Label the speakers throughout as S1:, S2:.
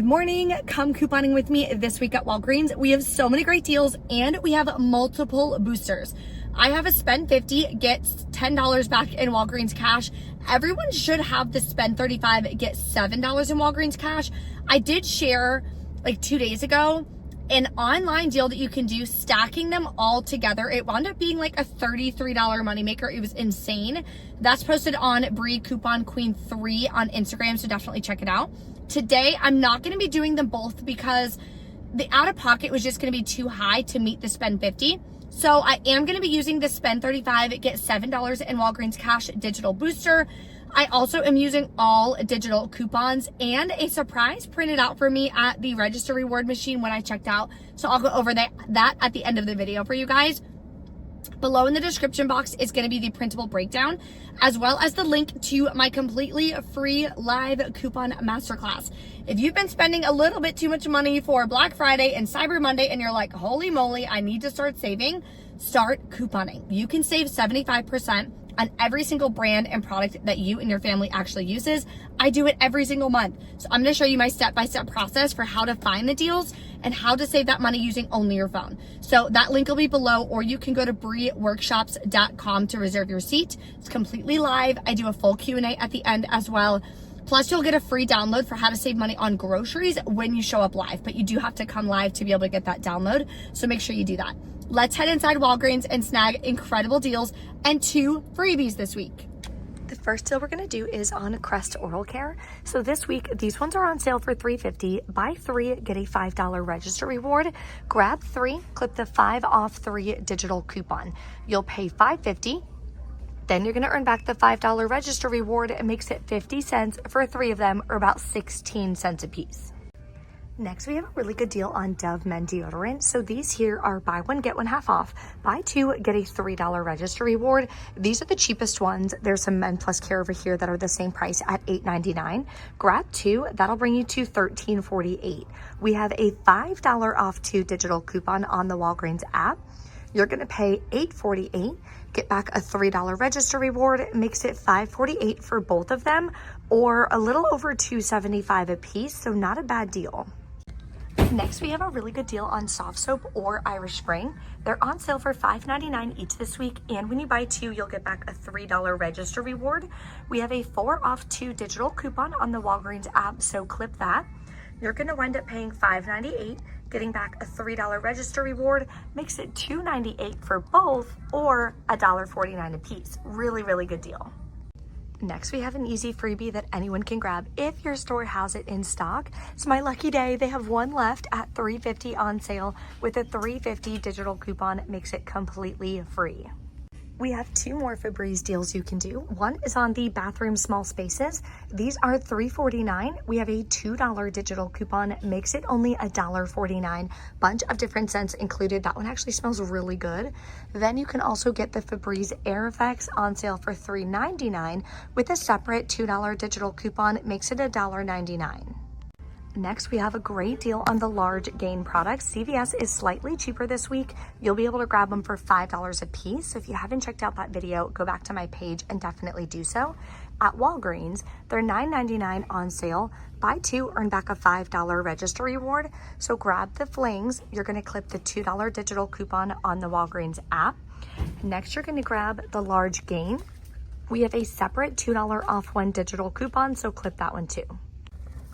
S1: Good morning. Come couponing with me this week at Walgreens. We have so many great deals and we have multiple boosters. I have a spend 50, get $10 back in Walgreens cash. Everyone should have the spend 35, get $7 in Walgreens cash. I did share like 2 days ago an online deal that you can do, stacking them all together. It wound up being like a $33 moneymaker. It was insane. That's posted on Bree Coupon Queen 3 on Instagram, so definitely check it out. Today, I'm not going to be doing them both because the out-of-pocket was just going to be too high to meet the spend 50. So I am going to be using the spend 35, get $7 in Walgreens cash digital booster. I also am using all digital coupons and a surprise printed out for me at the register reward machine when I checked out. So I'll go over that at the end of the video for you guys. Below in the description box is going to be the printable breakdown, as well as the link to my completely free live coupon masterclass. If you've been spending a little bit too much money for Black Friday and Cyber Monday and you're like, holy moly, I need to start saving, start couponing. You can save 75% on every single brand and product that you and your family actually uses. I do it every single month. So I'm going to show you my step-by-step process for how to find the deals and how to save that money using only your phone. So that link will be below, or you can go to breeworkshops.com to reserve your seat. It's completely live. I do a full Q&A at the end as well. Plus, you'll get a free download for how to save money on groceries when you show up live, but you do have to come live to be able to get that download. So make sure you do that. Let's head inside Walgreens and snag incredible deals and 2 freebies this week. The first deal we're going to do is on Crest Oral Care. So this week, these ones are on sale for $3.50. Buy 3, get a $5 register reward. Grab 3, clip the 5 off 3 digital coupon. You'll pay $5.50. Then you're going to earn back the $5 register reward. It makes it 50 cents for 3 of them, or about 16 cents a piece. Next, we have a really good deal on Dove Men deodorant. So these here are buy 1, get 1 half off. Buy 2, get a $3 register reward. These are the cheapest ones. There's some Men Plus Care over here that are the same price at $8.99. Grab 2, that'll bring you to $13.48. We have a $5 off 2 digital coupon on the Walgreens app. You're going to pay $8.48, get back a $3 register reward. It makes it $5.48 for both of them, or a little over $2.75 a piece, so not a bad deal. Next, we have a really good deal on soft soap or Irish Spring. They're on sale for $5.99 each this week, and when you buy 2, you'll get back a $3 register reward. We have a 4 off 2 digital coupon on the Walgreens app, so clip that. You're going to wind up paying $5.98, getting back a $3 register reward. Makes it $2.98 for both, or $1.49 a piece. Really, really good deal. Next, we have an easy freebie that anyone can grab if your store has it in stock. It's my lucky day. They have one left at $3.50 on sale with a $3.50 digital coupon. It makes it completely free. We have 2 more Febreze deals you can do. One is on the bathroom small spaces. These are $3.49. We have a $2 digital coupon. Makes it only $1.49. Bunch of different scents included. That one actually smells really good. Then you can also get the Febreze Air Effects on sale for $3.99 with a separate $2 digital coupon. It makes it $1.99. Next, we have a great deal on the large gain products. CVS is slightly cheaper this week. You'll be able to grab them for $5 a piece. So if you haven't checked out that video, go back to my page and definitely do so. At Walgreens, they're $9.99 on sale. Buy 2, earn back a $5 register reward. So grab the flings. You're going to clip the $2 digital coupon on the Walgreens app. Next, you're going to grab the large gain. We have a separate $2 off 1 digital coupon, so clip that one too.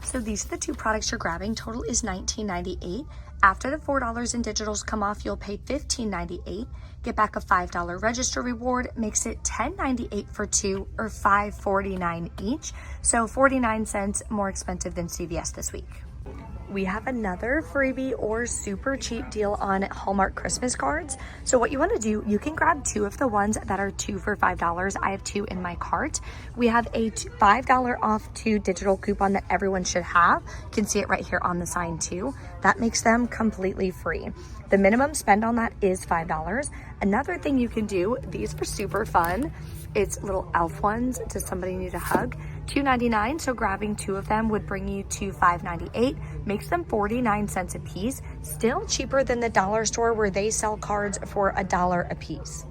S1: So these are the 2 products you're grabbing. Total is $19.98. After the $4 in digitals come off, you'll pay $15.98. Get back a $5 register reward. Makes it $10.98 for 2, or $5.49 each. So 49 cents more expensive than CVS this week. We have another freebie or super cheap deal on Hallmark Christmas cards. So what you want to do, you can grab 2 of the ones that are 2 for $5. I have 2 in my cart. We have a $5 off 2 digital coupon that everyone should have. You can see it right here on the sign too. That makes them completely free. The minimum spend on that is $5. Another thing you can do, these are super fun. It's little elf ones. Does somebody need a hug? $2.99, so grabbing 2 of them would bring you to $5.98. Makes them 49 cents a piece. Still cheaper than the dollar store where they sell cards for $1 a piece.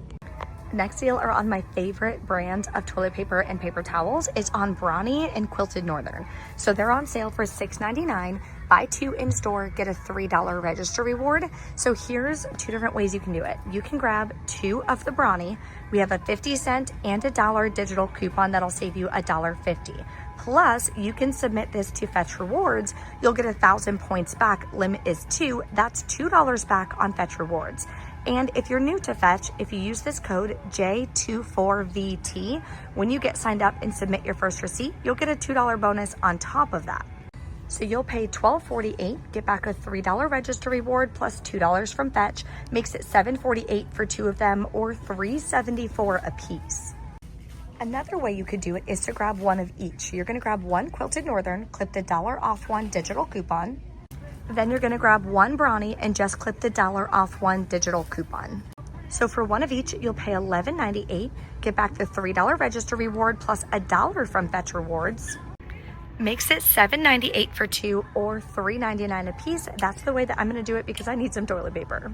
S1: Next deal are on my favorite brand of toilet paper and paper towels. It's on Brawny and Quilted Northern. So they're on sale for $6.99. buy 2 in store, get a $3 register reward. So here's 2 different ways you can do it. You can grab 2 of the brownie. We have a 50-cent and a $1 digital coupon that'll save you $1.50. Plus, you can submit this to Fetch Rewards. You'll get 1,000 points back. Limit is 2. That's $2 back on Fetch Rewards. And if you're new to Fetch, if you use this code J24VT, when you get signed up and submit your first receipt, you'll get a $2 bonus on top of that. So you'll pay $12.48, get back a $3 register reward plus $2 from Fetch, makes it $7.48 for 2 of them, or $3.74 a piece. Another way you could do it is to grab 1 of each. You're gonna grab 1 Quilted Northern, clip the $1 off 1 digital coupon. Then you're gonna grab 1 brownie and just clip the $1 off 1 digital coupon. So for 1 of each, you'll pay $11.98, get back the $3 register reward plus $1 from Fetch Rewards. Makes it $7.98 for 2 or $3.99 a piece. That's the way that I'm gonna do it because I need some toilet paper.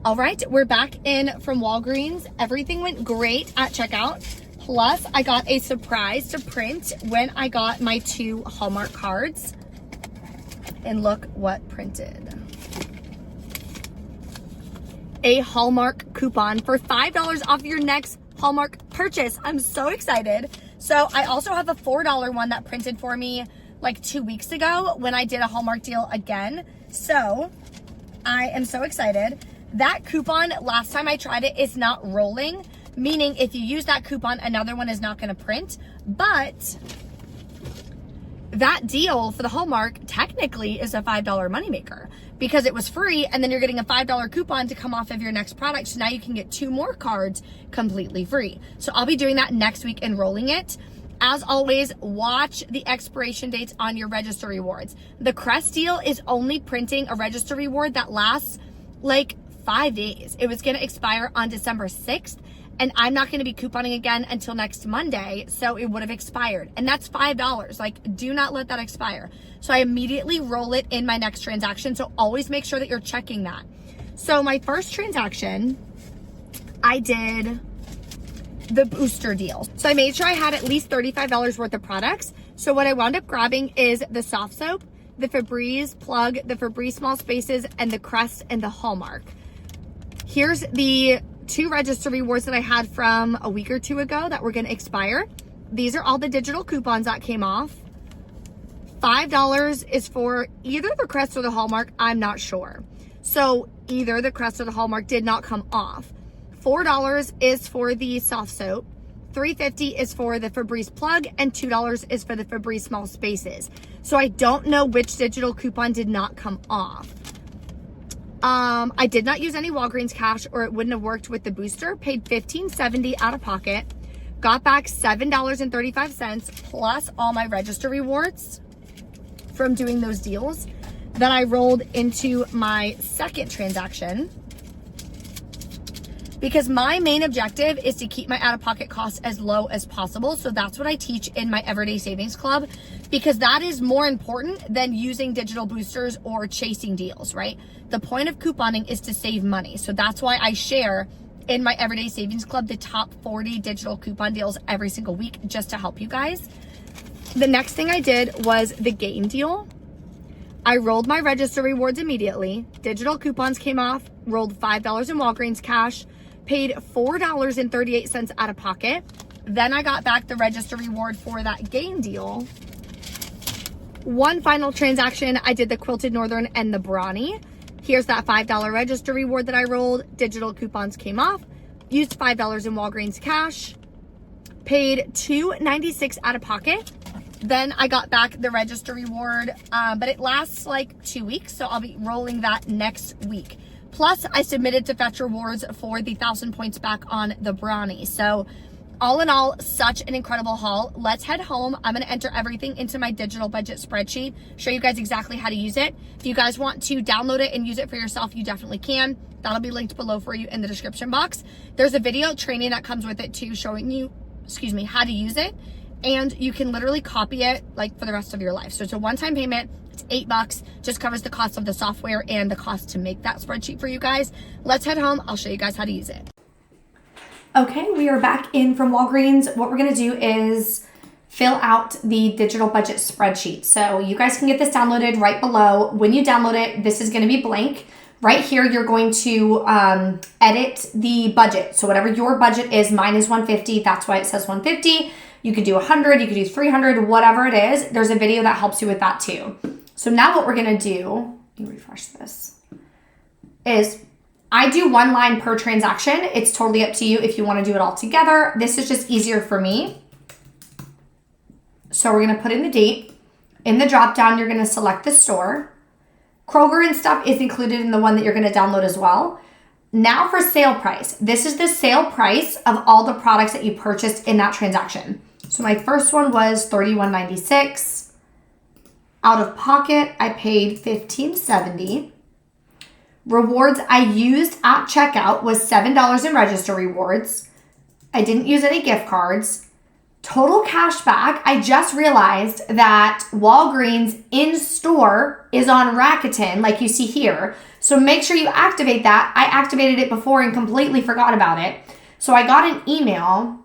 S1: All right, we're back in from Walgreens. Everything went great at checkout. Plus, I got a surprise to print when I got my 2 Hallmark cards. And look what printed. A Hallmark coupon for $5 off your next Hallmark purchase. I'm so excited. So I also have a $4 one that printed for me like 2 weeks ago when I did a Hallmark deal again. So I am so excited. That coupon, last time I tried it, is not rolling. Meaning if you use that coupon, another one is not gonna print. But that deal for the Hallmark technically is a $5 moneymaker because it was free and then you're getting a $5 coupon to come off of your next product. So now you can get 2 more cards completely free. So I'll be doing that next week and rolling it. As always, watch the expiration dates on your register rewards. The Crest deal is only printing a register reward that lasts like 5 days. It was gonna expire on December 6th. And I'm not gonna be couponing again until next Monday, so it would have expired. And that's $5, like do not let that expire. So I immediately roll it in my next transaction, so always make sure that you're checking that. So my first transaction, I did the booster deal. So I made sure I had at least $35 worth of products. So what I wound up grabbing is the soft soap, the Febreze plug, the Febreze small spaces, and the Crest and the Hallmark. Here's the 2 register rewards that I had from a week or 2 ago that were gonna expire. These are all the digital coupons that came off. $5 is for either the Crest or the Hallmark, I'm not sure. So either the Crest or the Hallmark did not come off. $4 is for the soft soap. $3.50 is for the Febreze plug and $2 is for the Febreze small spaces. So I don't know which digital coupon did not come off. I did not use any Walgreens cash or it wouldn't have worked with the booster. Paid $15.70 out of pocket. Got back $7.35 plus all my register rewards from doing those deals. Then I rolled into my second transaction because my main objective is to keep my out-of-pocket costs as low as possible. So that's what I teach in my Everyday Savings Club because that is more important than using digital boosters or chasing deals, right? The point of couponing is to save money. So that's why I share in my Everyday Savings Club the top 40 digital coupon deals every single week just to help you guys. The next thing I did was the game deal. I rolled my register rewards immediately. Digital coupons came off, rolled $5 in Walgreens cash, paid $4.38 out of pocket. Then I got back the register reward for that game deal. One final transaction, I did the Quilted Northern and the Brawny. Here's that $5 register reward that I rolled. Digital coupons came off, used $5 in Walgreens cash, paid $2.96 out of pocket. Then I got back the register reward, but it lasts like 2 weeks, so I'll be rolling that next week. Plus, I submitted to Fetch Rewards for the 1,000 points back on the Brownie. So all in all, such an incredible haul. Let's head home. I'm gonna enter everything into my digital budget spreadsheet, show you guys exactly how to use it. If you guys want to download it and use it for yourself, you definitely can. That'll be linked below for you in the description box. There's a video training that comes with it too, showing you, how to use it. And you can literally copy it like for the rest of your life. So it's a one-time payment. It's $8, just covers the cost of the software and the cost to make that spreadsheet for you guys. Let's head home. I'll show you guys how to use it. Okay, we are back in from Walgreens. What we're gonna do is fill out the digital budget spreadsheet. So you guys can get this downloaded right below. When you download it, this is going to be blank. Right here, you're going to edit the budget. So whatever your budget is, mine is 150. That's why it says 150. You could do 100, you could do 300, whatever it is. There's a video that helps you with that too. So now what we're going to do, let me refresh this, is I do one line per transaction. It's totally up to you if you want to do it all together. This is just easier for me. So we're going to put in the date. In the drop down, you're going to select the store. Kroger and stuff is included in the one that you're going to download as well. Now for sale price. This is the sale price of all the products that you purchased in that transaction. So my first one was $31.96. Out of pocket, I paid $15.70. Rewards I used at checkout was $7 in register rewards. I didn't use any gift cards. Total cash back, I just realized that Walgreens in-store is on Rakuten, like you see here. So make sure you activate that. I activated it before and completely forgot about it. So I got an email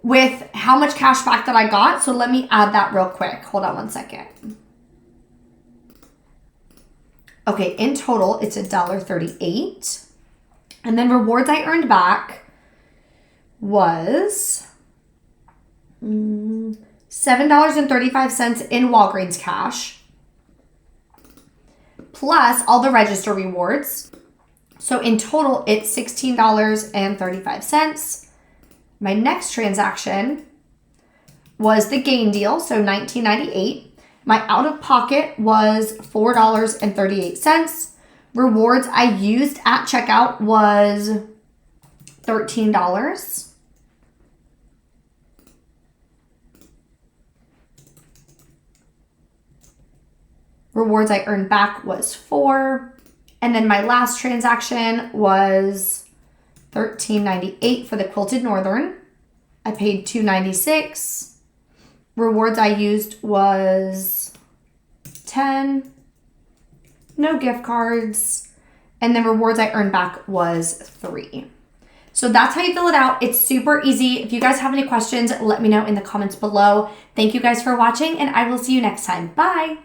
S1: with how much cash back that I got. So let me add that real quick. Hold on one second. Okay, in total, it's $1.38. And then rewards I earned back was $7.35 in Walgreens cash, plus all the register rewards. So in total, it's $16.35. My next transaction was the gain deal, so $19.98. My out-of-pocket was $4.38. Rewards I used at checkout was $13. Rewards I earned back was $4. And then my last transaction was $13.98 for the Quilted Northern. I paid $2.96. Rewards I used was $10. No gift cards. And then rewards I earned back was $3. So that's how you fill it out. It's super easy. If you guys have any questions, let me know in the comments below. Thank you guys for watching, and I will see you next time. Bye.